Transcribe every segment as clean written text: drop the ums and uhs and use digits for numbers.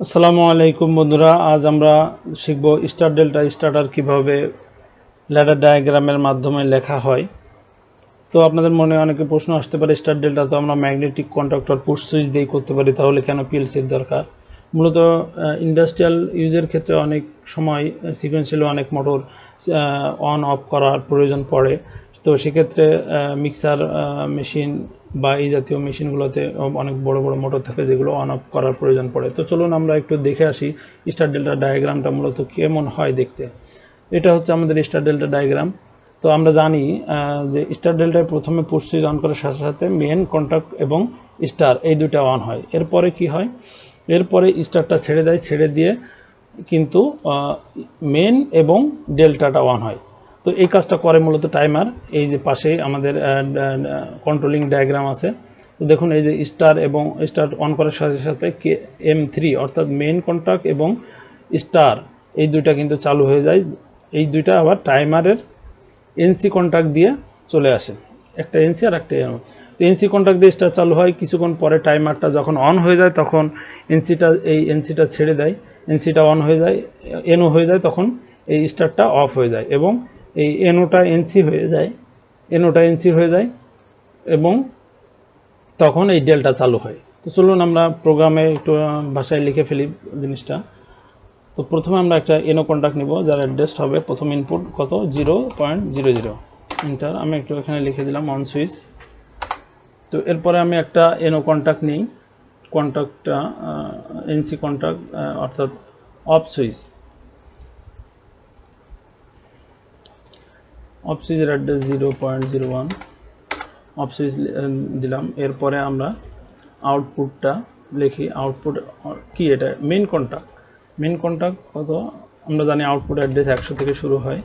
আসসালামু আলাইকুম বন্ধুরা, আজ আমরা শিখব স্টার ডেল্টা স্টার্টার কিভাবে ল্যাডার ডায়াগ্রামের মাধ্যমে লেখা হয়। তো আপনাদের মনে অনেকে প্রশ্ন আসতে পারে, স্টার ডেল্টা তো আমরা ম্যাগনেটিক কন্ডাক্টর পুশ সুইচ দিয়ে করতে পারি, তাহলে কেন পিএলসির দরকার? মূলত ইন্ডাস্ট্রিয়াল ইউজের ক্ষেত্রে অনেক সময় সিকোয়েন্সিয়ালি অনেক মোটর অন অফ করার প্রয়োজন পড়ে। তো সেক্ষেত্রে মিক্সার মেশিন বা এই জাতীয় মেশিনগুলোতে অনেক বড় বড় মোটর থাকে যেগুলো অন অফ করার প্রয়োজন পড়ে। তো চলুন আমরা একটু দেখে আসি স্টার ডেল্টা ডায়াগ্রামটা মূলত কেমন হয় দেখতে। এটা হচ্ছে আমাদের স্টার ডেল্টা ডায়াগ্রাম। তো আমরা জানি যে স্টার ডেল্টায় প্রথমে পুশ সুইচ অন করার সাথে সাথে মেন কন্ট্যাক্ট এবং স্টার এই দুটো অন হয়। এরপরে কি হয়, এরপরে স্টারটা ছেড়ে দেয়, ছেড়ে দিয়ে কিন্তু মেন এবং ডেল্টাটা অন হয়। তো এই কাজটা করে মূলত টাইমার। এই যে পাশে আমাদের কন্ট্রোলিং ডায়াগ্রাম আছে। তো দেখুন এই যে স্টার এবং স্টার অন করার সাথে সাথে M3 অর্থাৎ মেন কন্ট্যাক্ট এবং স্টার এই দুইটা কিন্তু চালু হয়ে যায়। এই দুইটা আবার টাইমারের এনসি কন্ট্যাক্ট দিয়ে চলে আসে, একটা এনসি আর একটা এনও। এনসি কন্ট্যাক্ট দিয়ে স্টার চালু হয়, কিছুক্ষণ পরে টাইমারটা যখন অন হয়ে যায় তখন এনসিটা ছেড়ে দেয়, এনসিটা অন হয়ে যায়, এনও হয়ে যায়, তখন এই স্টারটা অফ হয়ে যায় এবং এই এনওটা এনসি হয়ে যায় এবং তখন এই ডেল্টা চালু হয়। তো চলুন আমরা প্রোগ্রামে একটু ভাষায় লিখে ফেলি জিনিসটা। তো প্রথমে আমরা একটা এনও কন্ট্যাক্ট নিব, যার অ্যাড্রেস হবে প্রথম ইনপুট কত 0.00 এন্টার। আমি একটু এখানে লিখে দিলাম অন সুইচ। তো এরপরে আমি একটা এনও কন্ট্যাক্ট নিই, কন্ট্যাক্টটা এনসি কন্ট্যাক্ট অর্থাৎ অফ সুইচের অ্যাড্রেস 0.01 অফ সুইচ দিলাম। এরপরে আমরা আউটপুটটা লিখি। আউটপুট কি, এটা মেন কন্ট্যাক্ট কত আমরা জানি, আউটপুট অ্যাড্রেস 100 থেকে শুরু হয়।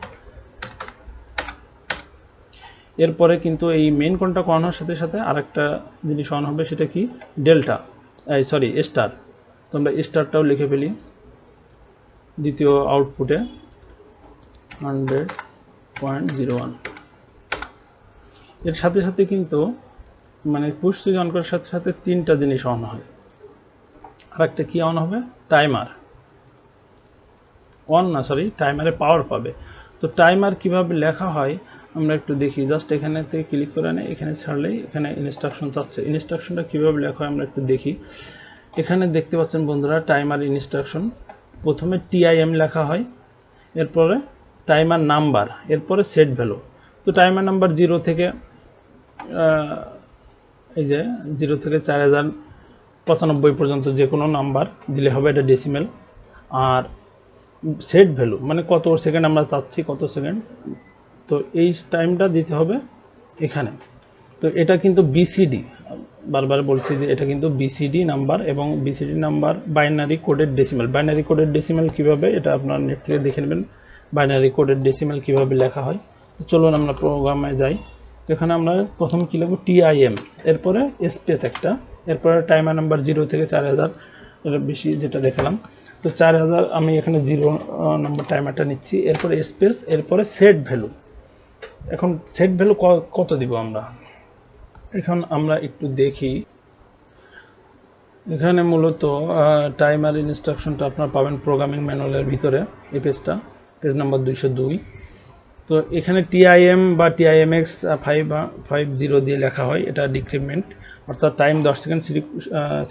এরপরে কিন্তু এই মেন কন্ট্যাক্ট অন হওয়ার সাথে সাথে আরেকটা জিনিস অন হবে, সেটা কি ডেল্টা, স্টার। তো আমরা স্টারটাও লিখে ফেলি দ্বিতীয় আউটপুটে 100.01। এর সাথে সাথে কিন্তু মানে পুশ সুইচ অন করার সাথে সাথে তিনটা জিনিস অন হয়। আরেকটা কি অন হবে, টাইমারে পাওয়ার পাবে। তো টাইমার কিভাবে লেখা হয় আমরা একটু দেখি। জাস্ট এখানে থেকে ক্লিক করে নেই, এখানে ছাড়লেই এখানে ইনস্ট্রাকশন চাচ্ছে। ইনস্ট্রাকশনটা কিভাবে লেখা হয় আমরা একটু দেখি। এখানে দেখতে পাচ্ছেন বন্ধুরা টাইমার ইনস্ট্রাকশন। প্রথমে টিআইএম লেখা হয়, এরপরে টাইমার নাম্বার, এরপরে সেট ভ্যালু। তো টাইমার নাম্বার 0 থেকে এই যে 0 থেকে 4095 পর্যন্ত যে কোনো নাম্বার দিলে হবে, এটা ডেসিমেল। আর সেট ভ্যালু মানে কত সেকেন্ড আমরা চাচ্ছি, কত সেকেন্ড, তো এই টাইমটা দিতে হবে এখানে। তো এটা কিন্তু বিসিডি, বারবার বলছি যে এটা কিন্তু বিসিডি নাম্বার, এবং BCD number binary coded decimal. Binary coded decimal কীভাবে, এটা আপনার নেট থেকে দেখে নেবেন বাইনারি কোডেড ডেসিমেল কীভাবে লেখা হয়। তো চলুন আমরা প্রোগ্রামে যাই। তো এখানে আমরা প্রথমে কী লিখব, টিআইএম, এরপরে স্পেস একটা, এরপরে টাইমার নাম্বার 0 থেকে 4000 এর বেশি যেটা দেখালাম। তো 4000 আমি এখানে 0 নম্বর টাইমারটা নিচ্ছি, এরপরে স্পেস, এরপরে সেট ভ্যালু। এখন সেট ভ্যালু কত দিব আমরা, এখন আমরা একটু দেখি। এখানে মূলত টাইমার ইনস্ট্রাকশনটা আপনার পাবেন প্রোগ্রামিং ম্যানুয়ালের ভিতরে, এই পেজ নাম্বার 202। তো এখানে টিআইএম বা টিআইএমএক্স 550 দিয়ে লেখা হয়, এটা ডিক্রিমেন্ট, অর্থাৎ টাইম 10 সেকেন্ড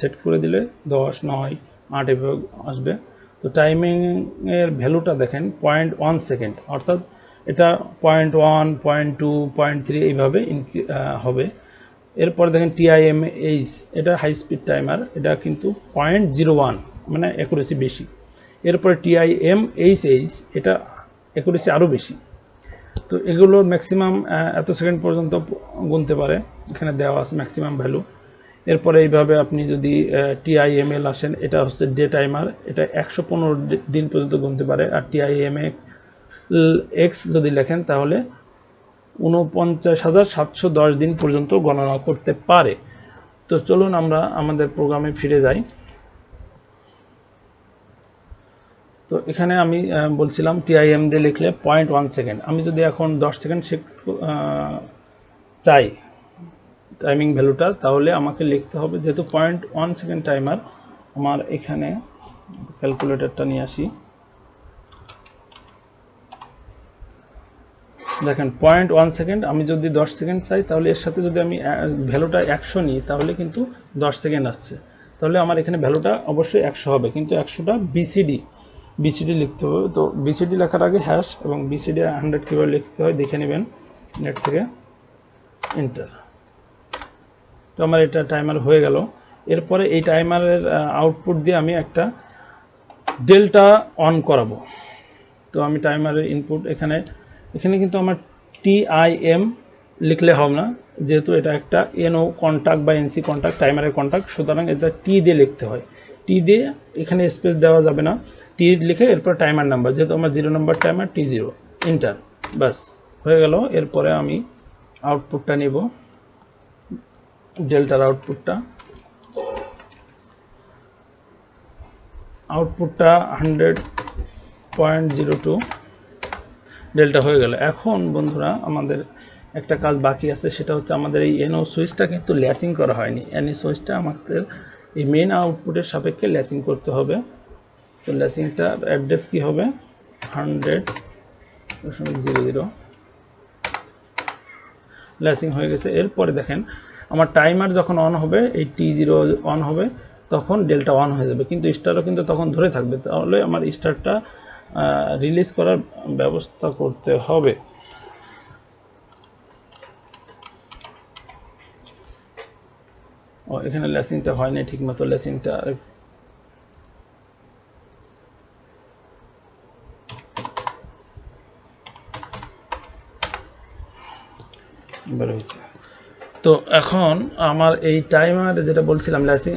সেট করে দিলে 10, 9, 8 এভাবে আসবে। তো টাইমিংয়ের ভ্যালুটা দেখেন 0.1 সেকেন্ড, অর্থাৎ এটা 0.1, 0.2, 0.3 এইভাবে হবে। এরপরে দেখেন টিআইএমএইচ, এটা হাই স্পিড টাইমার, এটা কিন্তু 0.01 মানে অ্যাকুরেসি বেশি। এরপরে টিআইএমএইচএইচ, এটা অ্যাকুরেসি আরও বেশি। তো এগুলো ম্যাক্সিমাম এত সেকেন্ড পর্যন্ত গুনতে পারে, এখানে দেওয়া আছে ম্যাক্সিমাম ভ্যালু। এরপরে এইভাবে আপনি যদি টিআইএমএল আসেন, এটা হচ্ছে ডে টাইমার, এটা 115 দিন পর্যন্ত গুনতে পারে। আর টিআইএমএক্স যদি লেখেন তাহলে 49,710 দিন পর্যন্ত গণনা করতে পারে। তো চলুন আমরা আমাদের প্রোগ্রামে ফিরে যাই। তো এখানে আমি বলছিলাম টিআইএম দিয়ে লিখলে 0.1 সেকেন্ড। আমি যদি এখন 10 সেকেন্ড চাই টাইমিং ভ্যালুটা, তাহলে আমাকে লিখতে হবে, যেহেতু 0.1 সেকেন্ড টাইমার, আমার এখানে ক্যালকুলেটরটা নিয়ে আসি। দেখেন 0.1 সেকেন্ড, আমি যদি 10 সেকেন্ড চাই তাহলে এর সাথে যদি আমি ভ্যালুটা 100 নিই তাহলে কিন্তু 10 সেকেন্ড আসছে। তাহলে আমার এখানে ভ্যালুটা অবশ্যই 100 হবে, কিন্তু 100টা বিসিডি লিখতে হবে। তো বিসিডি লেখার আগে হ্যাশ এবং বিসিডি 100 কীভাবে লিখতে হয় দেখে নেবেন নেট থেকে। এন্টার। তো আমার এটা টাইমার হয়ে গেল। এরপরে এই টাইমারের আউটপুট দিয়ে আমি একটা ডেল্টা অন করাবো। তো আমি টাইমারের ইনপুট এখানে কিন্তু আমার TIM লিখলে হবে না, যেহেতু এটা একটা NO কন্ট্যাক্ট বা NC কন্ট্যাক্ট, টাইমারের কন্ট্যাক্ট, সুতরাং এটা T দিয়ে লিখতে হয়। T দিয়ে এখানে স্পেস দেওয়া যাবে না, T লিখে এরপর টাইমার নাম্বার, যেহেতু আমার 0 নম্বর টাইমার T0, এন্টার। বাস হয়ে গেল। এরপরে আমি আউটপুটটা নিব, ডেল্টার আউটপুটটা 100.02 ডেল্টা হয়ে গেল। এখন বন্ধুরা আমাদের একটা কাজ বাকি আছে, সেটা হচ্ছে আমাদের এই NO সুইচটা কিন্তু ল্যাচিং করা হয়নি। NO সুইচটা আমাদের এই মেইন আউটপুটের সাপেক্ষে ল্যাচিং করতে হবে। তো ল্যাচিংটার অ্যাড্রেস কি হবে 100.00। ল্যাচিং হয়ে গেছে। এরপরে দেখেন আমার টাইমার যখন অন হবে, এই T0 অন হবে, তখন ডেল্টা অন হয়ে যাবে, কিন্তু স্টারও কিন্তু তখন ধরে থাকবে। তাহলে আমার স্টারটা রিলিজ করার ব্যবস্থা করতে হবে। এখানে ল্যাচিংটা হয়নি ঠিকমতো, ল্যাচিংটা বের হয়েছে। তো এখন আমার এই টাইমার যেটা বলছিলাম ল্যাচিং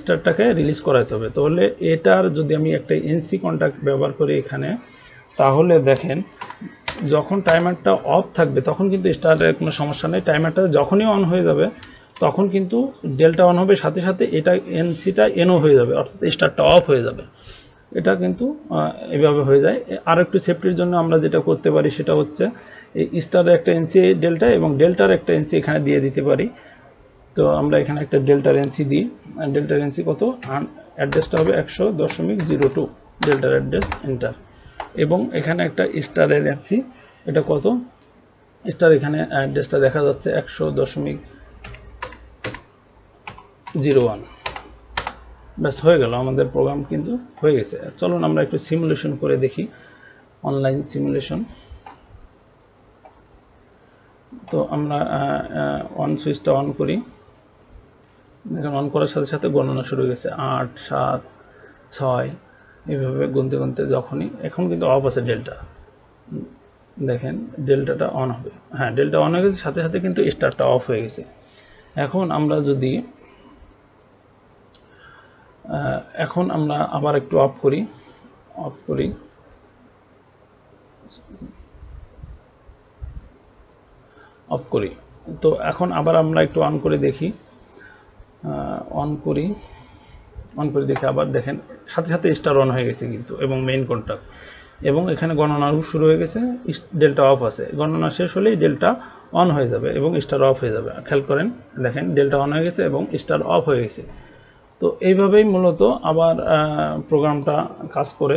স্টারটাকে রিলিজ করাতে হবে। তাহলে এটার যদি আমি একটা NC কন্ট্যাক্ট ব্যবহার করি এখানে, তাহলে দেখেন যখন টাইমারটা অফ থাকবে তখন কিন্তু স্টারের কোনো সমস্যা নেই। টাইমারটা যখনই অন হয়ে যাবে তখন কিন্তু ডেল্টা অন হবে, সাথে সাথে এটা NCটা NO হয়ে যাবে, অর্থাৎ স্টারটা অফ হয়ে যাবে। এটা কিন্তু এভাবে হয়ে যায়। আর একটু সেফটির জন্য আমরা যেটা করতে পারি সেটা হচ্ছে এই স্টারের একটা NC ডেল্টা এবং ডেল্টার একটা NC এখানে দিয়ে দিতে পারি। তো আমরা এখানে একটা ডেল্টার NC দিই। ডেল্টার NC কত, অ্যাড্রেসটা হবে 100.02 ডেল্টার অ্যাড্রেস, এন্টার। এবং এখানে একটা স্টারের NC, এটা কত স্টার, এখানে অ্যাড্রেসটা দেখা যাচ্ছে 100.01। ব্যাস হয়ে গেল, আমাদের প্রোগ্রাম কিন্তু হয়ে গেছে। চলুন আমরা একটু সিমুলেশন করে দেখি, অনলাইন সিমুলেশন। তো আমরা অন সুইচটা অন করি, দেখেন অন করার সাথে সাথে গণনা শুরু হয়ে গেছে, 8, 7, 6 এইভাবে গুনতে গুনতে যখনই, এখন কিন্তু অফ আছে ডেল্টা, দেখেন ডেল্টাটা অন হবে। হ্যাঁ, ডেল্টা অন হয়ে গেছে, সাথে সাথে কিন্তু স্টারটা অফ হয়ে গেছে। এখন আমরা যদি আবার একটু অফ করি। তো এখন আবার আমরা একটু অন করে দেখি, অন করে দেখি, আবার দেখেন সাথে সাথে স্টার অন হয়ে গেছে কিন্তু, এবং মেইন কন্ট্যাক্ট, এবং এখানে গণনা শুরু হয়ে গেছে, ডেল্টা অফ আছে। গণনা শেষ হলেই ডেল্টা অন হয়ে যাবে এবং স্টার অফ হয়ে যাবে। খেয়াল করেন, দেখেন ডেল্টা অন হয়ে গেছে এবং স্টার অফ হয়ে গেছে। তো এইভাবেই মূলত আবার প্রোগ্রামটা কাজ করে।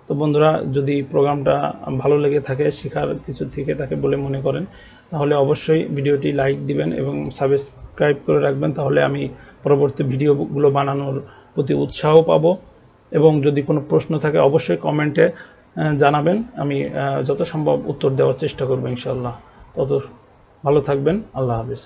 তো বন্ধুরা, যদি প্রোগ্রামটা ভালো লেগে থাকে, শেখার কিছু থেকে থাকে বলে মনে করেন, তাহলে অবশ্যই ভিডিওটি লাইক দিবেন এবং সাবস্ক্রাইব করে রাখবেন। তাহলে আমি পরবর্তী ভিডিওগুলো বানানোর প্রতি উৎসাহ পাবো। এবং যদি কোনো প্রশ্ন থাকে অবশ্যই কমেন্টে জানাবেন, আমি যত সম্ভব উত্তর দেওয়ার চেষ্টা করব ইনশাআল্লাহ। তত ভালো থাকবেন, আল্লাহ হাফেজ।